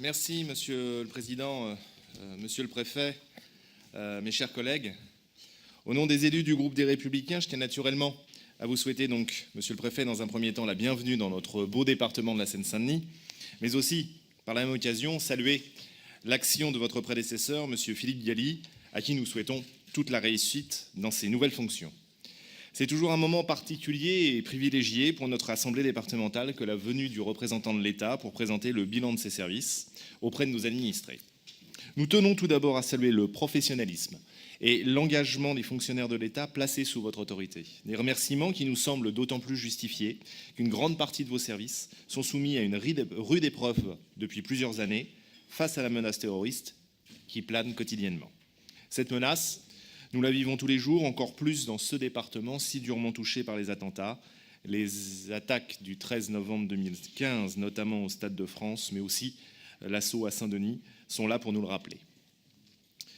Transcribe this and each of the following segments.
Merci, Monsieur le Président, Monsieur le Préfet, mes chers collègues. Au nom des élus du groupe des Républicains, je tiens naturellement à vous souhaiter donc, Monsieur le Préfet, dans un premier temps, la bienvenue dans notre beau département de la Seine-Saint-Denis, mais aussi, par la même occasion, saluer l'action de votre prédécesseur, Monsieur Philippe Galli, à qui nous souhaitons toute la réussite dans ses nouvelles fonctions. C'est toujours un moment particulier et privilégié pour notre Assemblée départementale que la venue du représentant de l'État pour présenter le bilan de ses services auprès de nos administrés. Nous tenons tout d'abord à saluer le professionnalisme et l'engagement des fonctionnaires de l'État placés sous votre autorité. Des remerciements qui nous semblent d'autant plus justifiés qu'une grande partie de vos services sont soumis à une rude épreuve depuis plusieurs années face à la menace terroriste qui plane quotidiennement. Cette menace, nous la vivons tous les jours, encore plus dans ce département si durement touché par les attentats, les attaques du 13 novembre 2015, notamment au Stade de France, mais aussi l'assaut à Saint-Denis, sont là pour nous le rappeler.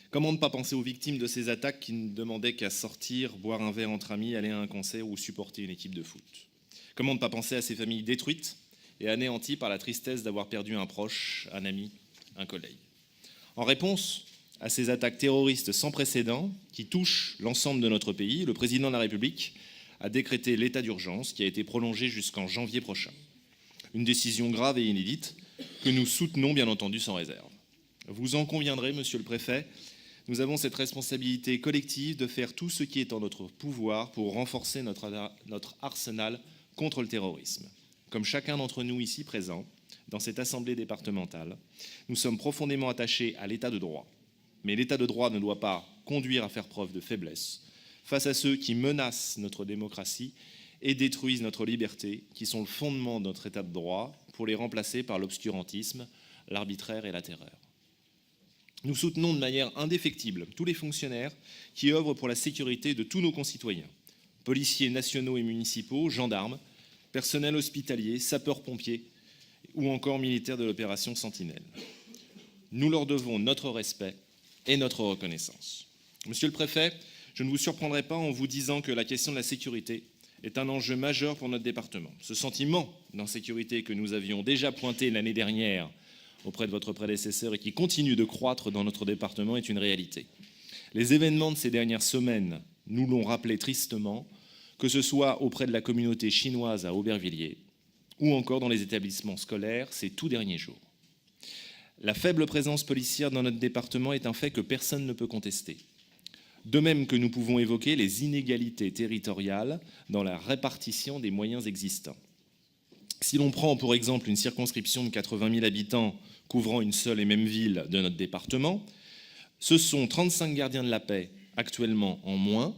Comment ne pas penser aux victimes de ces attaques qui ne demandaient qu'à sortir, boire un verre entre amis, aller à un concert ou supporter une équipe de foot? Comment ne pas penser à ces familles détruites et anéanties par la tristesse d'avoir perdu un proche, un ami, un collègue? En réponse à ces attaques terroristes sans précédent qui touchent l'ensemble de notre pays, le président de la République a décrété l'état d'urgence qui a été prolongé jusqu'en janvier prochain. Une décision grave et inédite que nous soutenons bien entendu sans réserve. Vous en conviendrez, Monsieur le Préfet, nous avons cette responsabilité collective de faire tout ce qui est en notre pouvoir pour renforcer notre arsenal contre le terrorisme. Comme chacun d'entre nous ici présents, dans cette assemblée départementale, nous sommes profondément attachés à l'état de droit. Mais l'état de droit ne doit pas conduire à faire preuve de faiblesse face à ceux qui menacent notre démocratie et détruisent notre liberté, qui sont le fondement de notre état de droit, pour les remplacer par l'obscurantisme, l'arbitraire et la terreur. Nous soutenons de manière indéfectible tous les fonctionnaires qui œuvrent pour la sécurité de tous nos concitoyens, policiers nationaux et municipaux, gendarmes, personnel hospitalier, sapeurs-pompiers ou encore militaires de l'opération Sentinelle. Nous leur devons notre respect et notre reconnaissance. Monsieur le Préfet, je ne vous surprendrai pas en vous disant que la question de la sécurité est un enjeu majeur pour notre département. Ce sentiment d'insécurité que nous avions déjà pointé l'année dernière auprès de votre prédécesseur et qui continue de croître dans notre département est une réalité. Les événements de ces dernières semaines nous l'ont rappelé tristement, que ce soit auprès de la communauté chinoise à Aubervilliers ou encore dans les établissements scolaires ces tout derniers jours. La faible présence policière dans notre département est un fait que personne ne peut contester. De même que nous pouvons évoquer les inégalités territoriales dans la répartition des moyens existants. Si l'on prend pour exemple une circonscription de 80 000 habitants couvrant une seule et même ville de notre département, ce sont 35 gardiens de la paix actuellement en moins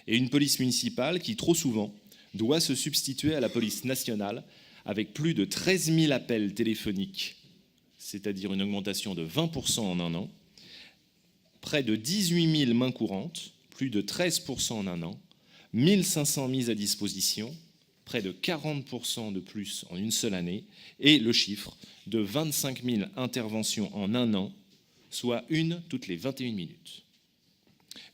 et une police municipale qui trop souvent doit se substituer à la police nationale avec plus de 13 000 appels téléphoniques, c'est-à-dire une augmentation de 20% en un an, près de 18 000 mains courantes, plus de 13% en un an, 1 500 mises à disposition, près de 40% de plus en une seule année, et le chiffre de 25 000 interventions en un an, soit une toutes les 21 minutes.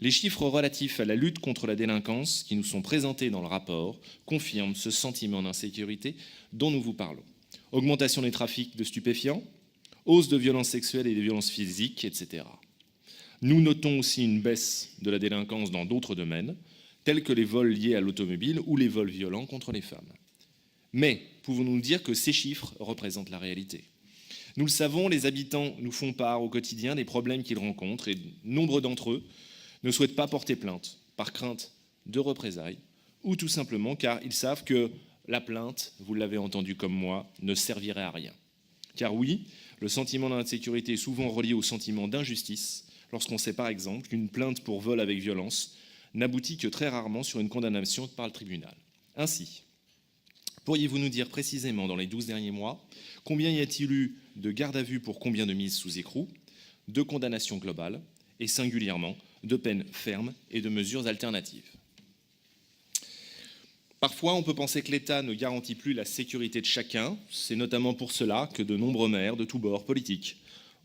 Les chiffres relatifs à la lutte contre la délinquance qui nous sont présentés dans le rapport confirment ce sentiment d'insécurité dont nous vous parlons. Augmentation des trafics de stupéfiants, hausse de violences sexuelles et de violences physiques, etc. Nous notons aussi une baisse de la délinquance dans d'autres domaines, tels que les vols liés à l'automobile ou les vols violents contre les femmes. Mais pouvons-nous dire que ces chiffres représentent la réalité? Nous le savons, les habitants nous font part au quotidien des problèmes qu'ils rencontrent et nombre d'entre eux ne souhaitent pas porter plainte par crainte de représailles ou tout simplement car ils savent que la plainte, vous l'avez entendu comme moi, ne servirait à rien. Car oui, le sentiment d'insécurité est souvent relié au sentiment d'injustice lorsqu'on sait par exemple qu'une plainte pour vol avec violence n'aboutit que très rarement sur une condamnation par le tribunal. Ainsi, pourriez-vous nous dire précisément dans les 12 derniers mois combien y a-t-il eu de garde à vue pour combien de mises sous écrou, de condamnations globales et singulièrement de peines fermes et de mesures alternatives? Parfois, on peut penser que l'État ne garantit plus la sécurité de chacun. C'est notamment pour cela que de nombreux maires de tous bords politiques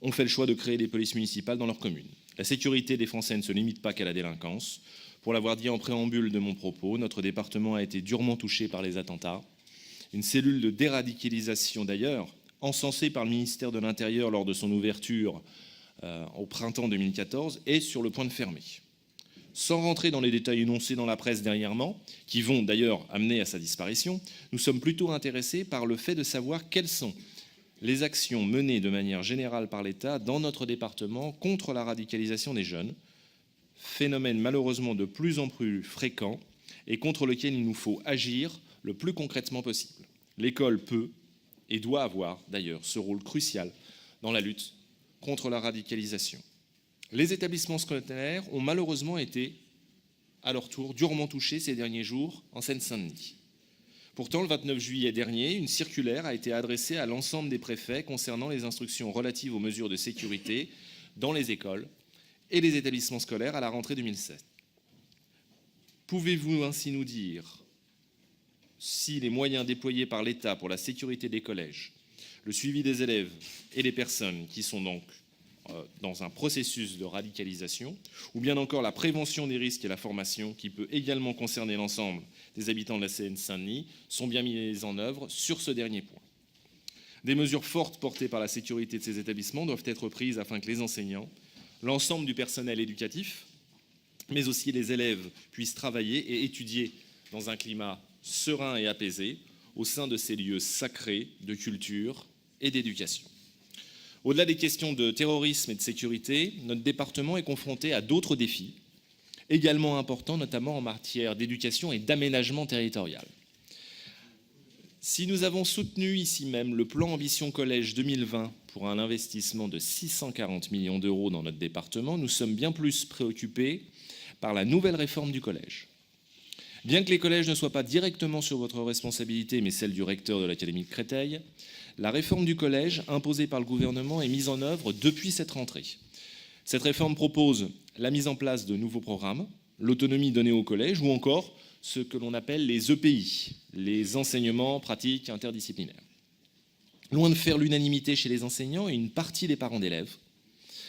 ont fait le choix de créer des polices municipales dans leurs communes. La sécurité des Français ne se limite pas qu'à la délinquance. Pour l'avoir dit en préambule de mon propos, notre département a été durement touché par les attentats. Une cellule de déradicalisation d'ailleurs encensé par le ministère de l'Intérieur lors de son ouverture au printemps 2014, est sur le point de fermer. Sans rentrer dans les détails énoncés dans la presse dernièrement, qui vont d'ailleurs amener à sa disparition, nous sommes plutôt intéressés par le fait de savoir quelles sont les actions menées de manière générale par l'État dans notre département contre la radicalisation des jeunes, phénomène malheureusement de plus en plus fréquent et contre lequel il nous faut agir le plus concrètement possible. L'école peut et doit avoir d'ailleurs ce rôle crucial dans la lutte contre la radicalisation. Les établissements scolaires ont malheureusement été, à leur tour, durement touchés ces derniers jours en Seine-Saint-Denis. Pourtant, le 29 juillet dernier, une circulaire a été adressée à l'ensemble des préfets concernant les instructions relatives aux mesures de sécurité dans les écoles et les établissements scolaires à la rentrée 2007. Pouvez-vous ainsi nous dire si les moyens déployés par l'État pour la sécurité des collèges, le suivi des élèves et des personnes qui sont donc dans un processus de radicalisation, ou bien encore la prévention des risques et la formation, qui peut également concerner l'ensemble des habitants de la Seine-Saint-Denis, sont bien mises en œuvre sur ce dernier point. Des mesures fortes portées par la sécurité de ces établissements doivent être prises afin que les enseignants, l'ensemble du personnel éducatif, mais aussi les élèves puissent travailler et étudier dans un climat serein et apaisé au sein de ces lieux sacrés de culture et d'éducation. Au-delà des questions de terrorisme et de sécurité, notre département est confronté à d'autres défis, également importants, notamment en matière d'éducation et d'aménagement territorial. Si nous avons soutenu ici même le plan Ambition Collège 2020 pour un investissement de 640 millions d'euros dans notre département, nous sommes bien plus préoccupés par la nouvelle réforme du collège. Bien que les collèges ne soient pas directement sur votre responsabilité, mais celle du recteur de l'Académie de Créteil, la réforme du collège imposée par le gouvernement est mise en œuvre depuis cette rentrée. Cette réforme propose la mise en place de nouveaux programmes, l'autonomie donnée au collège ou encore ce que l'on appelle les EPI, les enseignements pratiques interdisciplinaires. Loin de faire l'unanimité chez les enseignants et une partie des parents d'élèves,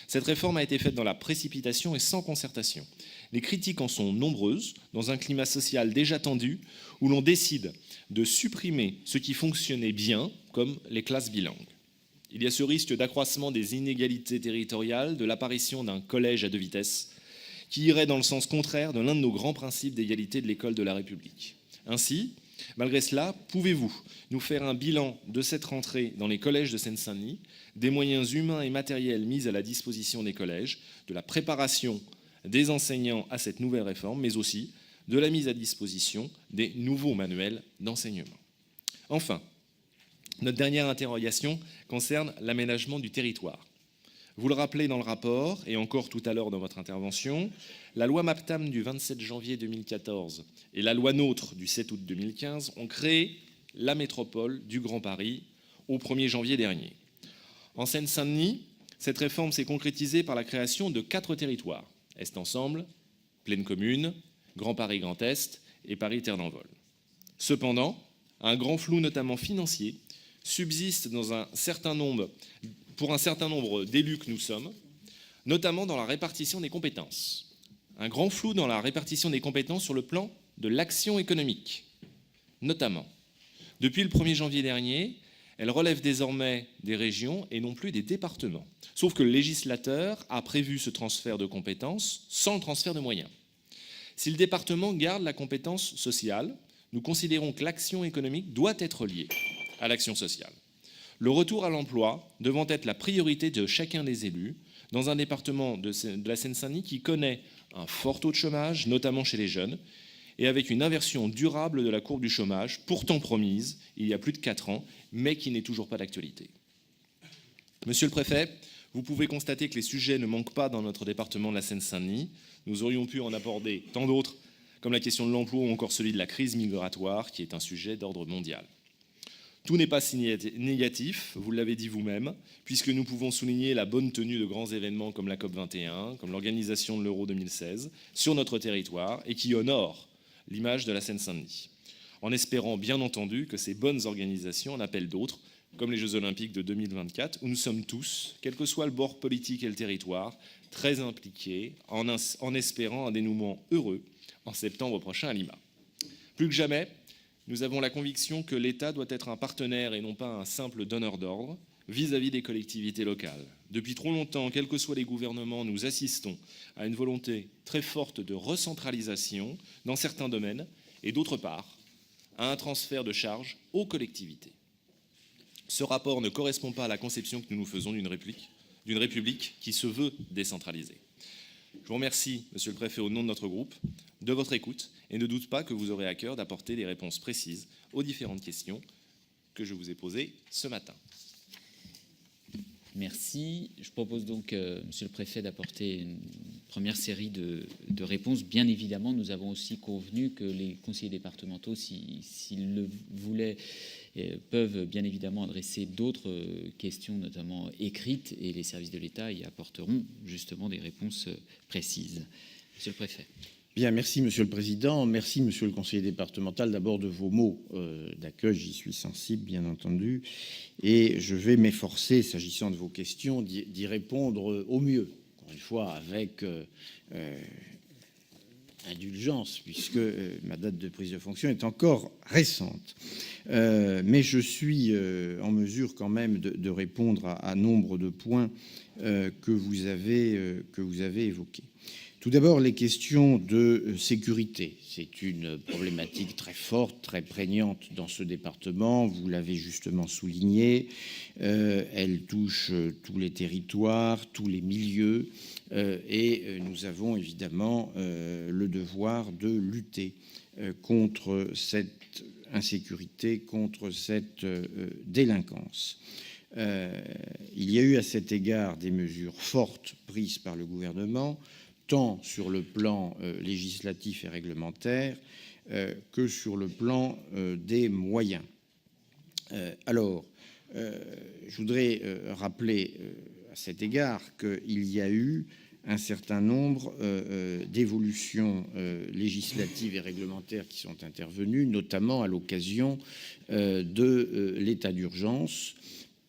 cette réforme a été faite dans la précipitation et sans concertation. Les critiques en sont nombreuses, dans un climat social déjà tendu, où l'on décide de supprimer ce qui fonctionnait bien, comme les classes bilingues. Il y a ce risque d'accroissement des inégalités territoriales, de l'apparition d'un collège à deux vitesses, qui irait dans le sens contraire de l'un de nos grands principes d'égalité de l'école de la République. Ainsi, malgré cela, pouvez-vous nous faire un bilan de cette rentrée dans les collèges de Seine-Saint-Denis, des moyens humains et matériels mis à la disposition des collèges, de la préparation des enseignants à cette nouvelle réforme, mais aussi de la mise à disposition des nouveaux manuels d'enseignement. Enfin, notre dernière interrogation concerne l'aménagement du territoire. Vous le rappelez dans le rapport, et encore tout à l'heure dans votre intervention, la loi MAPTAM du 27 janvier 2014 et la loi NOTRe du 7 août 2015 ont créé la métropole du Grand Paris au 1er janvier dernier. En Seine-Saint-Denis, cette réforme s'est concrétisée par la création de 4 territoires. Est Ensemble, Plaine Commune, Grand Paris Grand Est et Paris Terre d'Envol. Cependant, un grand flou, notamment financier, subsiste pour un certain nombre d'élus que nous sommes, notamment dans la répartition des compétences. Un grand flou dans la répartition des compétences sur le plan de l'action économique, notamment. Depuis le 1er janvier dernier, elle relève désormais des régions et non plus des départements. Sauf que le législateur a prévu ce transfert de compétences sans le transfert de moyens. Si le département garde la compétence sociale, nous considérons que l'action économique doit être liée à l'action sociale. Le retour à l'emploi devant être la priorité de chacun des élus dans un département de la Seine-Saint-Denis qui connaît un fort taux de chômage, notamment chez les jeunes, et avec une inversion durable de la courbe du chômage, pourtant promise il y a plus de 4 ans, mais qui n'est toujours pas d'actualité. Monsieur le préfet, vous pouvez constater que les sujets ne manquent pas dans notre département de la Seine-Saint-Denis. Nous aurions pu en aborder tant d'autres, comme la question de l'emploi ou encore celui de la crise migratoire, qui est un sujet d'ordre mondial. Tout n'est pas si négatif, vous l'avez dit vous-même, puisque nous pouvons souligner la bonne tenue de grands événements comme la COP21, comme l'organisation de l'Euro 2016, sur notre territoire, et qui honorent l'image de la Seine-Saint-Denis. En espérant bien entendu que ces bonnes organisations en appellent d'autres, comme les Jeux Olympiques de 2024, où nous sommes tous, quel que soit le bord politique et le territoire, très impliqués en espérant un dénouement heureux en septembre prochain à Lima. Plus que jamais, nous avons la conviction que l'État doit être un partenaire et non pas un simple donneur d'ordre. vis-à-vis des collectivités locales. Depuis trop longtemps, quels que soient les gouvernements, nous assistons à une volonté très forte de recentralisation dans certains domaines et d'autre part, à un transfert de charges aux collectivités. Ce rapport ne correspond pas à la conception que nous nous faisons d'une République qui se veut décentralisée. Je vous remercie, Monsieur le Préfet, au nom de notre groupe, de votre écoute et ne doute pas que vous aurez à cœur d'apporter des réponses précises aux différentes questions que je vous ai posées ce matin. Merci. Je propose donc, Monsieur le Préfet, d'apporter une première série de réponses. Bien évidemment, nous avons aussi convenu que les conseillers départementaux, s'ils le voulaient, peuvent bien évidemment adresser d'autres questions, notamment écrites, et les services de l'État y apporteront justement des réponses précises. Monsieur le Préfet. Bien, merci Monsieur le Président, merci Monsieur le conseiller départemental d'abord de vos mots d'accueil, j'y suis sensible bien entendu, et je vais m'efforcer, s'agissant de vos questions, d'y répondre au mieux, encore une fois avec indulgence, puisque ma date de prise de fonction est encore récente. Mais je suis en mesure quand même de répondre à nombre de points que vous avez évoqués. Tout d'abord, les questions de sécurité. C'est une problématique très forte, très prégnante dans ce département. Vous l'avez justement souligné. Elle touche tous les territoires, tous les milieux. Et nous avons évidemment le devoir de lutter contre cette insécurité, contre cette délinquance. Il y a eu à cet égard des mesures fortes prises par le gouvernement, tant sur le plan législatif et réglementaire que sur le plan des moyens. Alors, je voudrais rappeler à cet égard qu'il y a eu un certain nombre d'évolutions législatives et réglementaires qui sont intervenues, notamment à l'occasion de l'état d'urgence,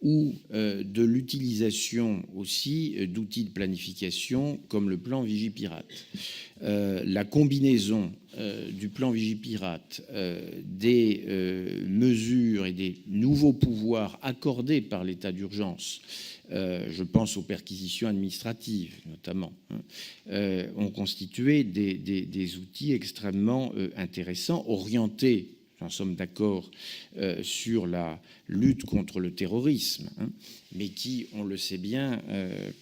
ou de l'utilisation aussi d'outils de planification comme le plan Vigipirate. La combinaison du plan Vigipirate, des mesures et des nouveaux pouvoirs accordés par l'état d'urgence, je pense aux perquisitions administratives notamment, ont constitué des outils extrêmement intéressants, orientés, nous sommes d'accord, sur la lutte contre le terrorisme, mais qui, on le sait bien,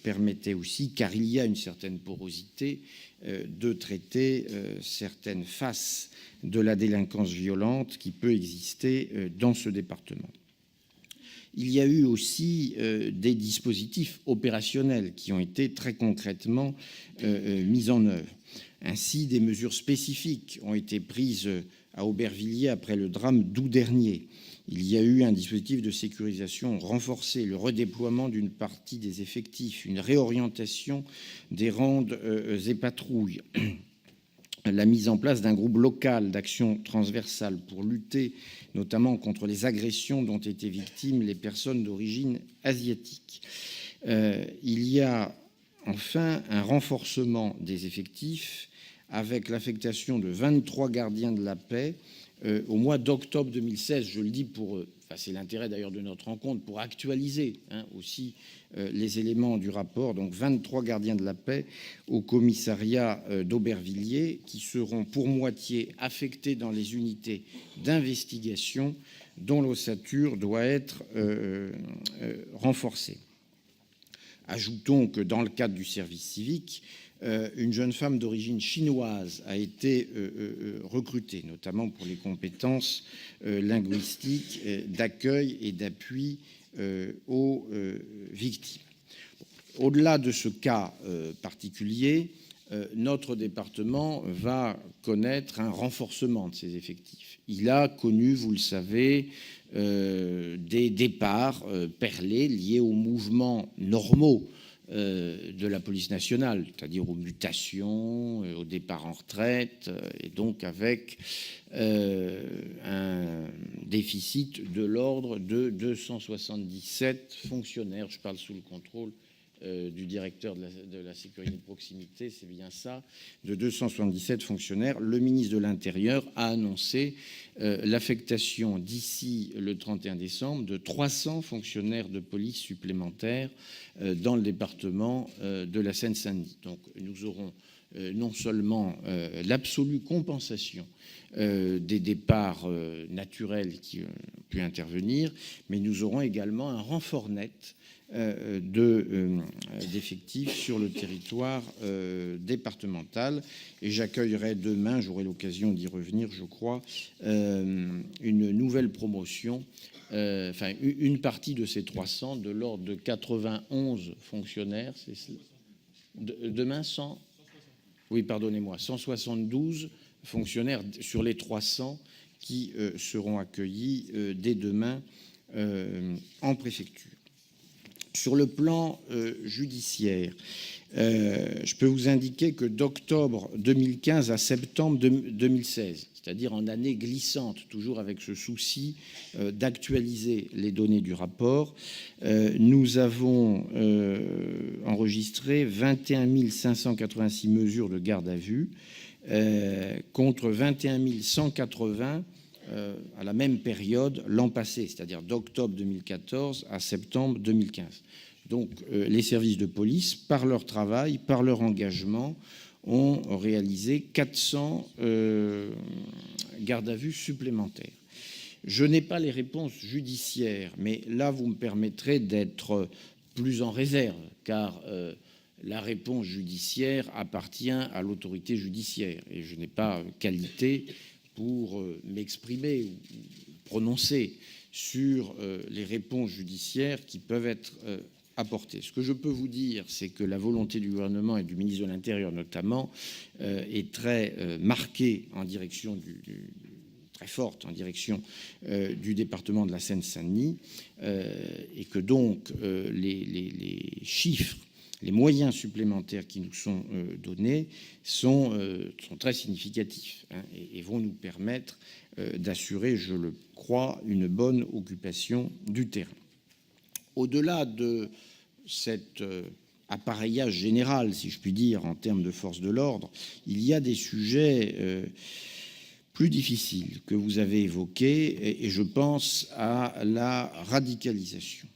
permettait aussi, car il y a une certaine porosité, de traiter certaines faces de la délinquance violente qui peut exister dans ce département. Il y a eu aussi des dispositifs opérationnels qui ont été très concrètement mis en œuvre. Ainsi, des mesures spécifiques ont été prises à Aubervilliers après le drame d'août dernier. Il y a eu un dispositif de sécurisation renforcé, le redéploiement d'une partie des effectifs, une réorientation des rondes et patrouilles, la mise en place d'un groupe local d'action transversale pour lutter notamment contre les agressions dont étaient victimes les personnes d'origine asiatique. Il y a enfin un renforcement des effectifs avec l'affectation de 23 gardiens de la paix au mois d'octobre 2016. Je le dis pour, c'est l'intérêt d'ailleurs de notre rencontre, pour actualiser aussi les éléments du rapport. Donc 23 gardiens de la paix au commissariat d'Aubervilliers qui seront pour moitié affectés dans les unités d'investigation dont l'ossature doit être renforcée. Ajoutons que dans le cadre du service civique, une jeune femme d'origine chinoise a été recrutée, notamment pour les compétences linguistiques d'accueil et d'appui aux victimes. Au-delà de ce cas particulier, notre département va connaître un renforcement de ses effectifs. Il a connu, vous le savez, des départs perlés liés aux mouvements normaux de la police nationale, c'est-à-dire aux mutations, au départ en retraite, et donc avec un déficit de l'ordre de 277 fonctionnaires. Je parle sous le contrôle du directeur de la sécurité de proximité, c'est bien ça, de 277 fonctionnaires. Le ministre de l'Intérieur a annoncé l'affectation d'ici le 31 décembre de 300 fonctionnaires de police supplémentaires dans le département de la Seine-Saint-Denis. Donc nous aurons non seulement l'absolue compensation des départs naturels qui ont pu intervenir, mais nous aurons également un renfort net d'effectifs sur le territoire départemental. Et j'accueillerai demain, j'aurai l'occasion d'y revenir, je crois, une nouvelle promotion, une partie de ces 300, de l'ordre de 91 fonctionnaires. Demain, 100. Oui, pardonnez-moi, 172 fonctionnaires sur les 300 qui seront accueillis dès demain en préfecture. Sur le plan judiciaire, je peux vous indiquer que d'octobre 2015 à septembre 2016, c'est-à-dire en année glissante, toujours avec ce souci d'actualiser les données du rapport, nous avons enregistré 21 586 mesures de garde à vue contre 21 180 à la même période l'an passé, c'est-à-dire d'octobre 2014 à septembre 2015. Donc les services de police, par leur travail, par leur engagement, ont réalisé 400 gardes à vue supplémentaires. Je n'ai pas les réponses judiciaires, mais là, vous me permettrez d'être plus en réserve, car la réponse judiciaire appartient à l'autorité judiciaire, et je n'ai pas qualité pour m'exprimer ou prononcer sur les réponses judiciaires qui peuvent être apportées. Ce que je peux vous dire, c'est que la volonté du gouvernement et du ministre de l'Intérieur notamment est très marquée en direction très forte en direction du département de la Seine-Saint-Denis, et que donc les chiffres, les moyens supplémentaires qui nous sont donnés sont très significatifs, et vont nous permettre d'assurer, je le crois, une bonne occupation du terrain. Au-delà de cet appareillage général, si je puis dire, en termes de force de l'ordre, il y a des sujets plus difficiles que vous avez évoqués, et je pense à la radicalisation.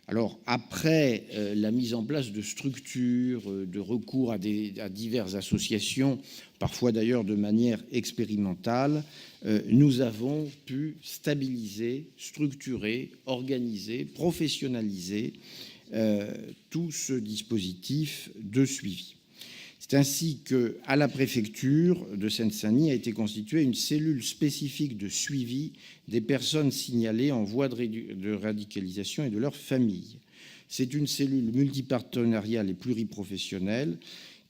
Alors, après la mise en place de structures, de recours à diverses associations, parfois d'ailleurs de manière expérimentale, nous avons pu stabiliser, structurer, organiser, professionnaliser tout ce dispositif de suivi. C'est ainsi qu'à la préfecture de Seine-Saint-Denis a été constituée une cellule spécifique de suivi des personnes signalées en voie de radicalisation et de leurs familles. C'est une cellule multipartenariale et pluriprofessionnelle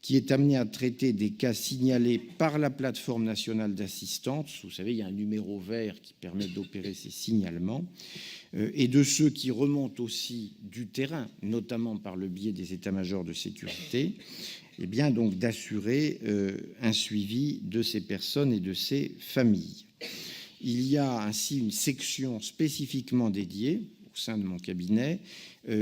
qui est amenée à traiter des cas signalés par la plateforme nationale d'assistance. Vous savez, il y a un numéro vert qui permet d'opérer ces signalements, et de ceux qui remontent aussi du terrain, notamment par le biais des états-majors de sécurité, et bien donc d'assurer un suivi de ces personnes et de ces familles. Il y a ainsi une section spécifiquement dédiée au sein de mon cabinet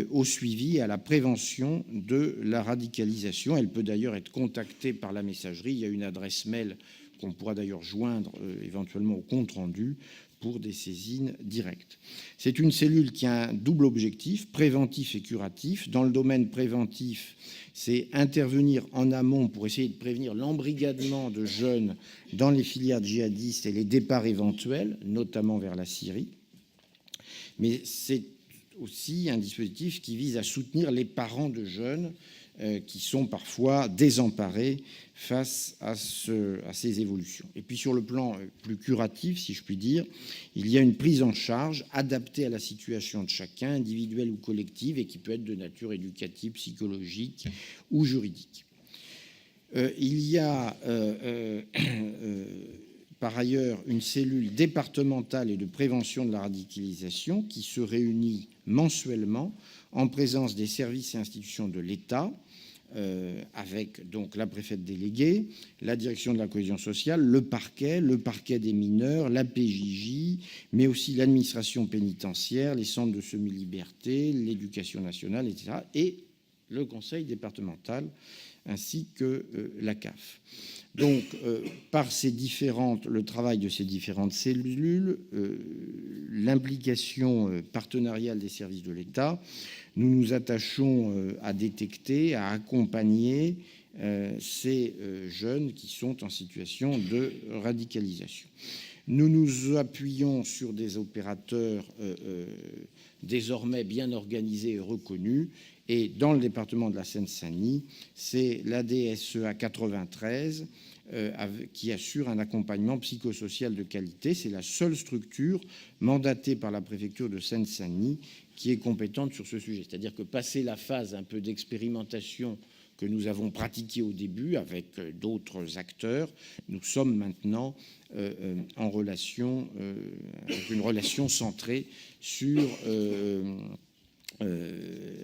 au suivi et à la prévention de la radicalisation. Elle peut d'ailleurs être contactée par la messagerie. Il y a une adresse mail qu'on pourra d'ailleurs joindre éventuellement au compte-rendu pour des saisines directes. C'est une cellule qui a un double objectif, préventif et curatif. Dans le domaine préventif, c'est intervenir en amont pour essayer de prévenir l'embrigadement de jeunes dans les filières djihadistes et les départs éventuels, notamment vers la Syrie. Mais c'est aussi un dispositif qui vise à soutenir les parents de jeunes qui sont parfois désemparés face à ces évolutions. Et puis sur le plan plus curatif, si je puis dire, il y a une prise en charge adaptée à la situation de chacun, individuelle ou collective, et qui peut être de nature éducative, psychologique ou juridique. Il y a par ailleurs une cellule départementale et de prévention de la radicalisation qui se réunit mensuellement en présence des services et institutions de l'État, avec donc la préfète déléguée, la direction de la cohésion sociale, le parquet des mineurs, la PJJ, mais aussi l'administration pénitentiaire, les centres de semi-liberté, l'éducation nationale, etc., et le conseil départemental ainsi que la CAF. Donc, par le travail de ces différentes cellules, l'implication partenariale des services de l'État, nous nous attachons à détecter, à accompagner ces jeunes qui sont en situation de radicalisation. Nous nous appuyons sur des opérateurs désormais bien organisés et reconnus. Et dans le département de la Seine-Saint-Denis, c'est l'ADSEA 93 qui assure un accompagnement psychosocial de qualité. C'est la seule structure mandatée par la préfecture de Seine-Saint-Denis qui est compétente sur ce sujet. C'est-à-dire que passé la phase un peu d'expérimentation que nous avons pratiquée au début avec d'autres acteurs, nous sommes maintenant en relation, avec une relation centrée sur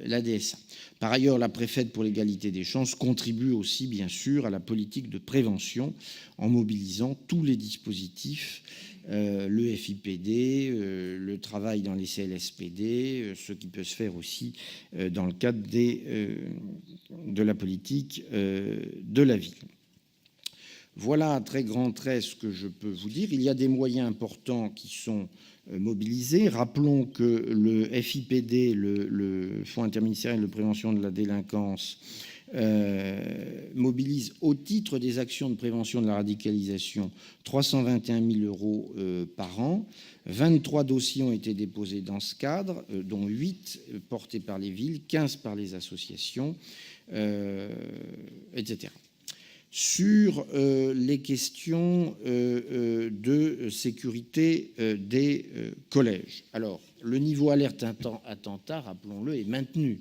l'ADSA. Par ailleurs, la préfète pour l'égalité des chances contribue aussi, bien sûr, à la politique de prévention en mobilisant tous les dispositifs, le FIPD, le travail dans les CLSPD, ce qui peut se faire aussi dans le cadre de la politique de la ville. Voilà à très grands traits ce que je peux vous dire. Il y a des moyens importants qui sont mobilisés. Rappelons que le FIPD, le Fonds interministériel de prévention de la délinquance, mobilise au titre des actions de prévention de la radicalisation 321 000 euros par an. 23 dossiers ont été déposés dans ce cadre, dont 8 portés par les villes, 15 par les associations, etc. Sur les questions de sécurité des collèges. Alors, le niveau alerte attentat, rappelons-le, est maintenu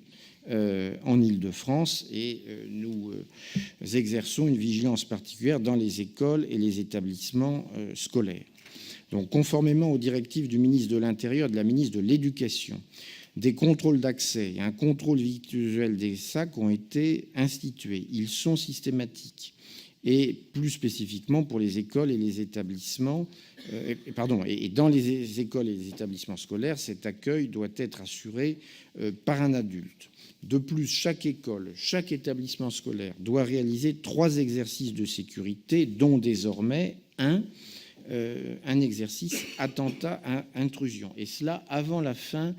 en Île-de-France et nous exerçons une vigilance particulière dans les écoles et les établissements scolaires. Donc, conformément aux directives du ministre de l'Intérieur et de la ministre de l'Éducation, des contrôles d'accès et un contrôle visuel des sacs ont été institués. Ils sont systématiques. Et plus spécifiquement pour les écoles et les établissements, et dans les écoles et les établissements scolaires, cet accueil doit être assuré par un adulte. De plus, chaque école, chaque établissement scolaire doit réaliser 3 exercices de sécurité, dont désormais un exercice attentat à intrusion. Et cela avant la fin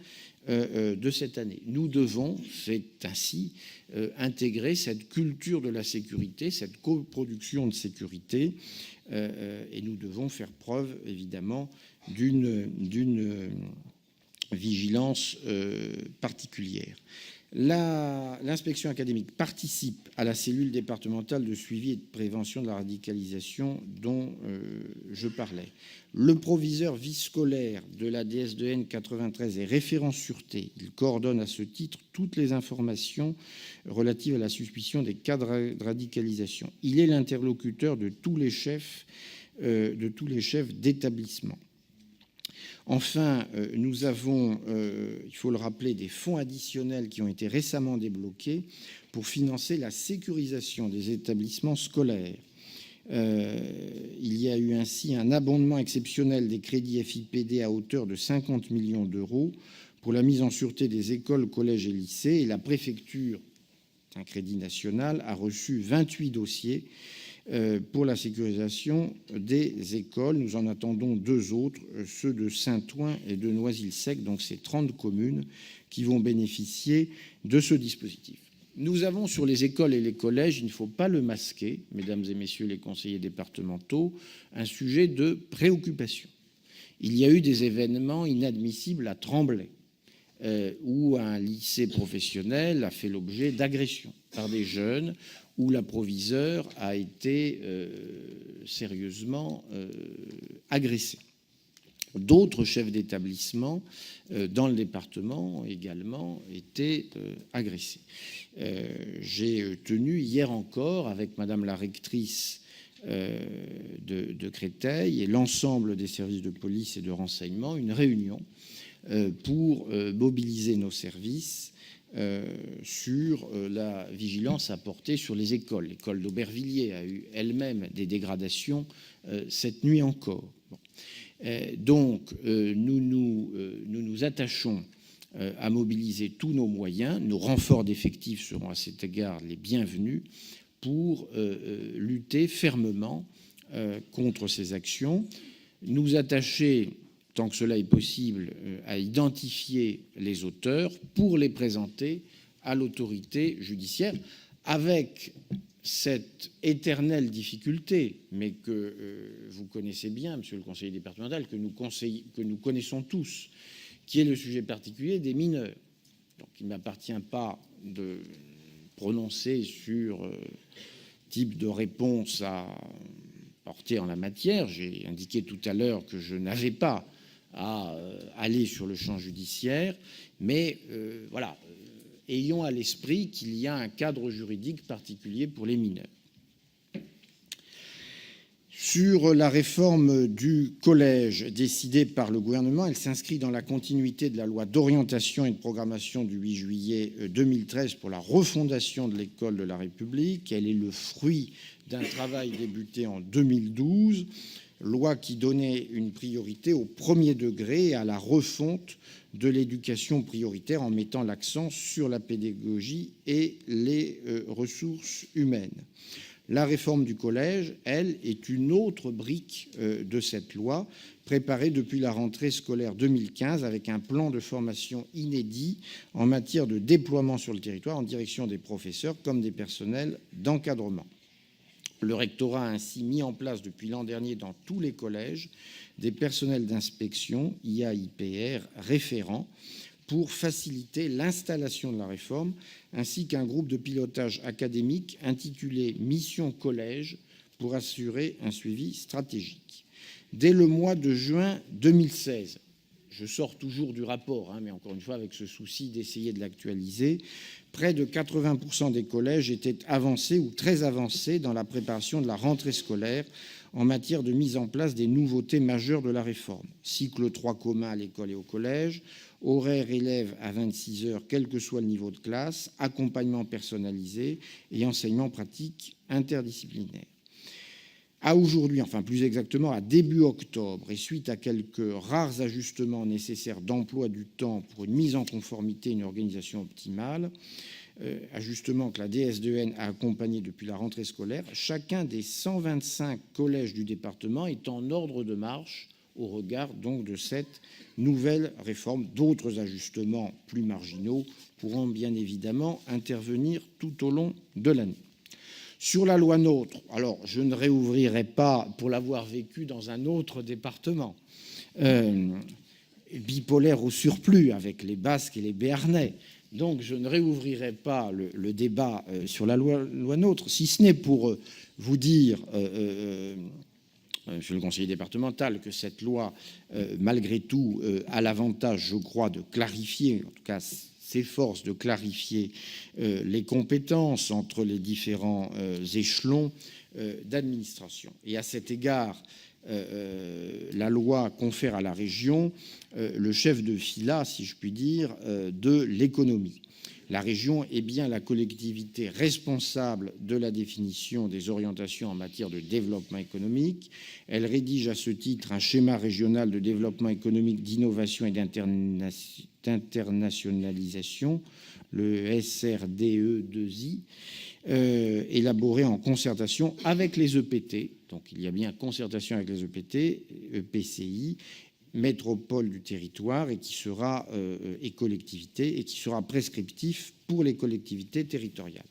de cette année. Nous devons, c'est ainsi, intégrer cette culture de la sécurité, cette coproduction de sécurité, et nous devons faire preuve, évidemment, d'une vigilance particulière. L'inspection académique participe à la cellule départementale de suivi et de prévention de la radicalisation dont je parlais. Le proviseur vie-scolaire de la DS2N 93 est référent sûreté. Il coordonne à ce titre toutes les informations relatives à la suspicion des cas de radicalisation. Il est l'interlocuteur de tous les chefs d'établissement. Enfin, nous avons, il faut le rappeler, des fonds additionnels qui ont été récemment débloqués pour financer la sécurisation des établissements scolaires. Il y a eu ainsi un abondement exceptionnel des crédits FIPD à hauteur de 50 millions d'euros pour la mise en sûreté des écoles, collèges et lycées. Et la préfecture, un crédit national, a reçu 28 dossiers pour la sécurisation des écoles. Nous en attendons 2 autres, ceux de Saint-Ouen et de Noisy-le-Sec. Donc, c'est 30 communes qui vont bénéficier de ce dispositif. Nous avons sur les écoles et les collèges, il ne faut pas le masquer, mesdames et messieurs les conseillers départementaux, un sujet de préoccupation. Il y a eu des événements inadmissibles à Tremblay, où un lycée professionnel a fait l'objet d'agressions par des jeunes, où la proviseure a été sérieusement agressée. D'autres chefs d'établissement dans le département ont également été agressés. J'ai tenu hier encore avec Madame la rectrice de Créteil et l'ensemble des services de police et de renseignement une réunion pour mobiliser nos services sur la vigilance à porter sur les écoles. L'école d'Aubervilliers a eu elle-même des dégradations cette nuit encore. Bon. Donc, nous nous attachons à mobiliser tous nos moyens. Nos renforts d'effectifs seront à cet égard les bienvenus pour lutter fermement contre ces actions, nous attacher, tant que cela est possible, à identifier les auteurs pour les présenter à l'autorité judiciaire, avec cette éternelle difficulté, mais que vous connaissez bien, monsieur le conseiller départemental, que nous connaissons tous, qui est le sujet particulier des mineurs. Donc il ne m'appartient pas de prononcer sur type de réponse à porter en la matière. J'ai indiqué tout à l'heure que je n'avais pas à aller sur le champ judiciaire, mais voilà, ayons à l'esprit qu'il y a un cadre juridique particulier pour les mineurs. Sur la réforme du collège décidée par le gouvernement, elle s'inscrit dans la continuité de la loi d'orientation et de programmation du 8 juillet 2013 pour la refondation de l'école de la République. Elle est le fruit d'un travail débuté en 2012, loi qui donnait une priorité au premier degré et à la refonte de l'éducation prioritaire en mettant l'accent sur la pédagogie et les ressources humaines. La réforme du collège, elle, est une autre brique de cette loi, préparée depuis la rentrée scolaire 2015 avec un plan de formation inédit en matière de déploiement sur le territoire en direction des professeurs comme des personnels d'encadrement. Le rectorat a ainsi mis en place depuis l'an dernier dans tous les collèges des personnels d'inspection IAIPR référents pour faciliter l'installation de la réforme, ainsi qu'un groupe de pilotage académique intitulé Mission Collège pour assurer un suivi stratégique. Dès le mois de juin 2016, je sors toujours du rapport, mais encore une fois avec ce souci d'essayer de l'actualiser, près de 80% des collèges étaient avancés ou très avancés dans la préparation de la rentrée scolaire en matière de mise en place des nouveautés majeures de la réforme. Cycle 3 commun à l'école et au collège, horaire élève à 26 heures, quel que soit le niveau de classe, accompagnement personnalisé et enseignement pratique interdisciplinaire. À aujourd'hui, enfin plus exactement à début octobre, et suite à quelques rares ajustements nécessaires d'emploi du temps pour une mise en conformité et une organisation optimale, ajustements que la DS2N a accompagnés depuis la rentrée scolaire, chacun des 125 collèges du département est en ordre de marche au regard donc de cette nouvelle réforme. D'autres ajustements plus marginaux pourront bien évidemment intervenir tout au long de l'année. Sur la loi NOTRe, alors je ne réouvrirai pas pour l'avoir vécu dans un autre département, bipolaire au surplus avec les Basques et les Béarnais. Donc je ne réouvrirai pas le débat sur la loi NOTRe, si ce n'est pour vous dire, monsieur le conseiller départemental, que cette loi, malgré tout, a l'avantage, je crois, de clarifier, en tout cas s'efforce de clarifier les compétences entre les différents échelons d'administration. Et à cet égard, la loi confère à la région le chef de filat, si je puis dire, de l'économie. La région est bien la collectivité responsable de la définition des orientations en matière de développement économique. Elle rédige à ce titre un schéma régional de développement économique, d'innovation et d'internationalisation, le SRDE2I, élaboré en concertation avec les EPT. Donc il y a bien concertation avec les EPT, EPCI, métropole du territoire et collectivités, et qui sera prescriptif pour les collectivités territoriales.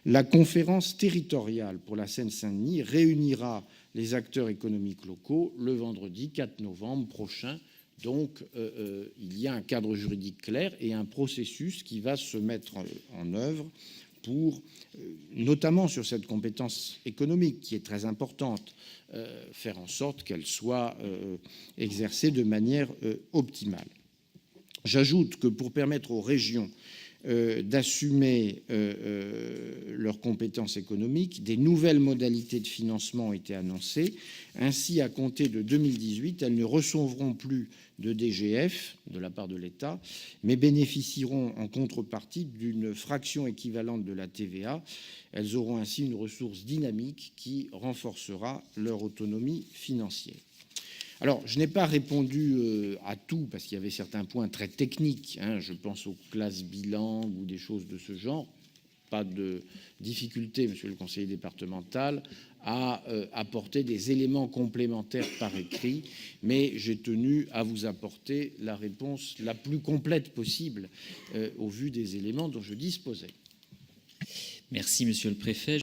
La conférence territoriale pour la Seine-Saint-Denis réunira les acteurs économiques locaux le vendredi 4 novembre prochain. Donc il y a un cadre juridique clair et un processus qui va se mettre en œuvre pour, notamment sur cette compétence économique qui est très importante, faire en sorte qu'elle soit exercée de manière optimale. J'ajoute que pour permettre aux régions d'assumer leurs compétences économiques, des nouvelles modalités de financement ont été annoncées. Ainsi, à compter de 2018, elles ne recevront plus de DGF de la part de l'État, mais bénéficieront en contrepartie d'une fraction équivalente de la TVA. Elles auront ainsi une ressource dynamique qui renforcera leur autonomie financière. Alors, je n'ai pas répondu à tout, parce qu'il y avait certains points très techniques, hein. Je pense aux classes bilan ou des choses de ce genre. Pas de difficulté, monsieur le conseiller départemental, à apporter des éléments complémentaires par écrit, mais j'ai tenu à vous apporter la réponse la plus complète possible au vu des éléments dont je disposais. Merci, monsieur le préfet.